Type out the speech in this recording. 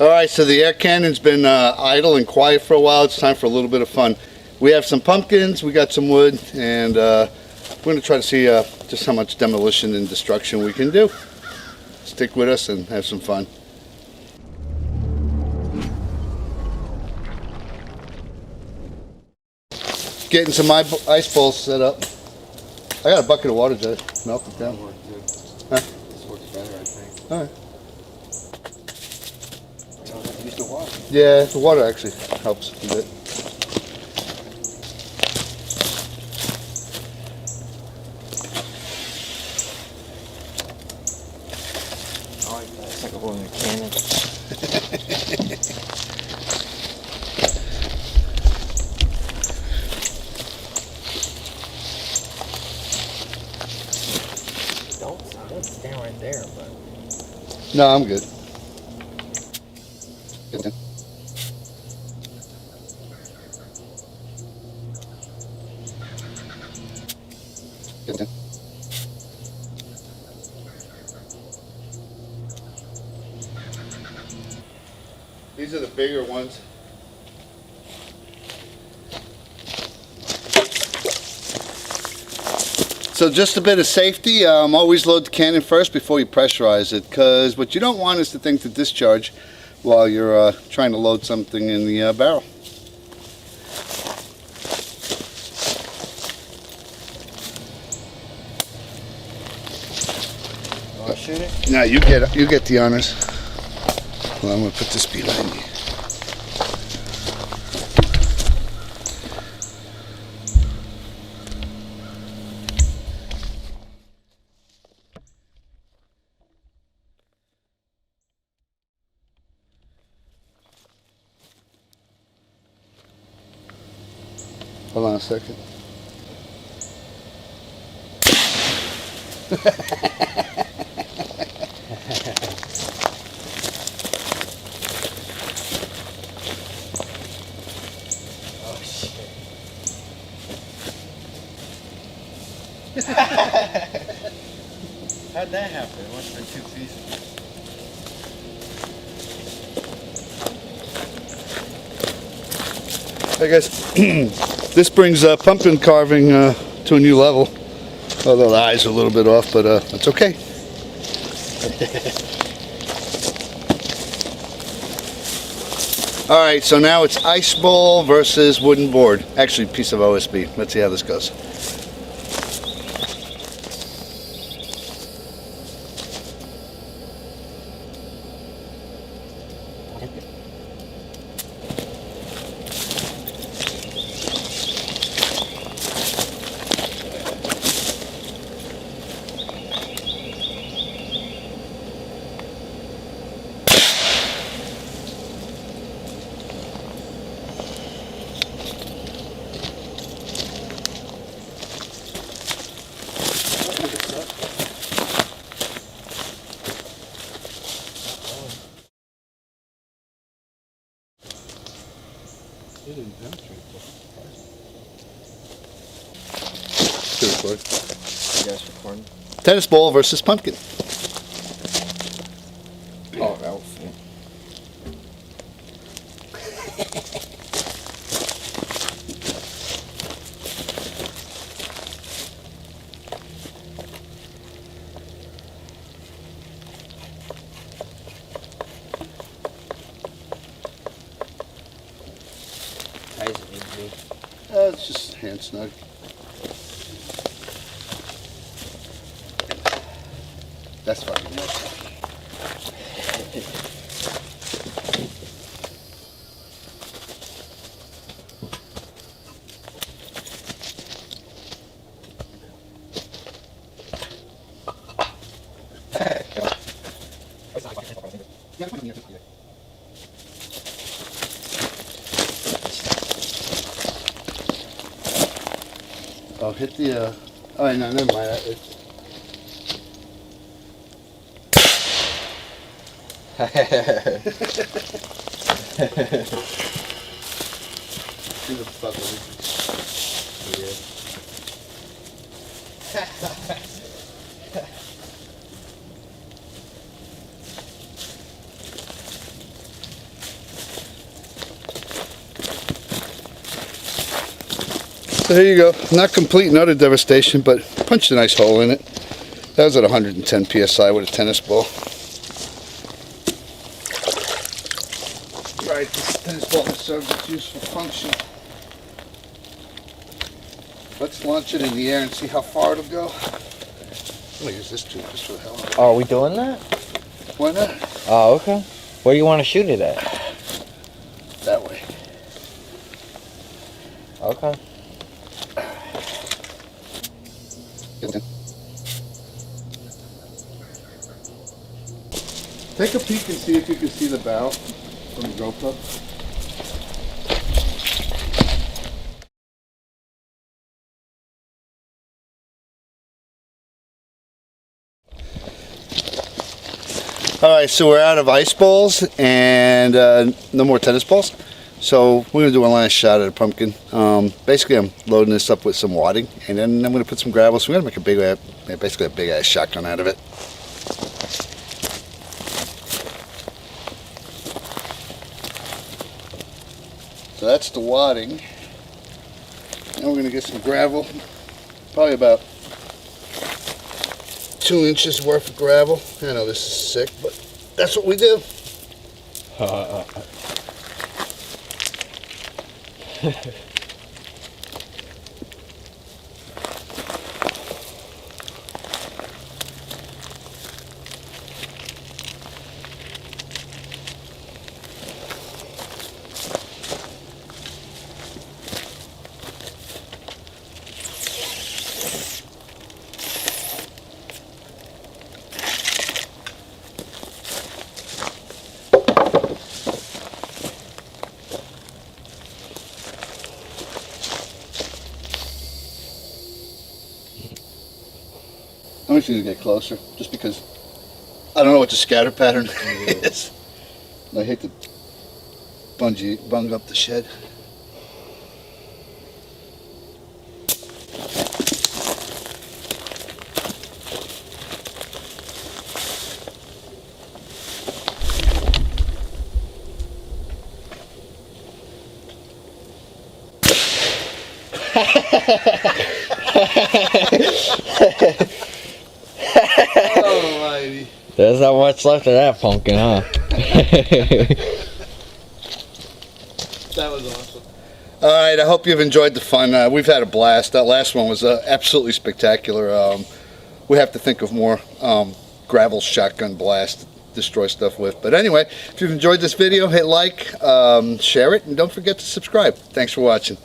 Alright, so the air cannon's been idle and quiet for a while. It's time for a little bit of fun. We have some pumpkins, we got some wood, and we're going to try to see just how much demolition and destruction we can do. Stick with us and have some fun. Getting some ice balls set up. I got a bucket of water, Jay. Melt it down. Huh? This works better, I think. Alright. You don't have to use the water. Yeah, the water actually helps a bit. I like that. It's like a holding a cannon. Don't stand right there, but... No, I'm good. These are the bigger ones. So just a bit of safety, always load the cannon first before you pressurize it, because what you don't want is the thing to discharge while you're trying to load something in the barrel. You want to shoot it? Now you get the honors. Well, I'm going to put this behind you. Hold on a second. Oh, shit. How'd that happen? It must have been 2 pieces. I guess this brings pumpkin carving to a new level. Although the eyes are a little bit off, but it's okay. Alright, so now it's ice bowl versus wooden board. Actually, piece of OSB. Let's see how this goes. It didn't penetrate. You guys recording? Tennis ball versus pumpkin. Oh, Ralph. Yeah. It's just hand snug. That's fucking nice. Oh, hit the, oh, no, never mind. Who the fuck So here you go. Not complete and utter devastation, but punched a nice hole in it. That was at 110 psi with a tennis ball. Right, this tennis ball has served its useful function. Let's launch it in the air and see how far it'll go. I'm gonna use this too, just for the hell of it. Oh, are we doing that? Why not? Oh, okay. Where do you want to shoot it at? That way. Okay. Take a peek and see if you can see the bow from the GoPro. Alright, so we're out of ice balls and no more tennis balls. So we're going to do one last shot at a pumpkin. Basically I'm loading this up with some wadding and then I'm going to put some gravel. So we're going to make a big, basically a big ass shotgun out of it. So that's the wadding. Now we're going to get some gravel. Probably about 2 inches worth of gravel. I know this is sick, but that's what we do. I'm just going to get closer, just because I don't know what the scatter pattern is. I hate to bung up the shed. Alrighty. There's not much left of that pumpkin, huh? That was awesome. Alright, I hope you've enjoyed the fun. We've had a blast. That last one was absolutely spectacular. We have to think of more gravel shotgun blast to destroy stuff with. But anyway, if you've enjoyed this video, hit like, share it, and don't forget to subscribe. Thanks for watching.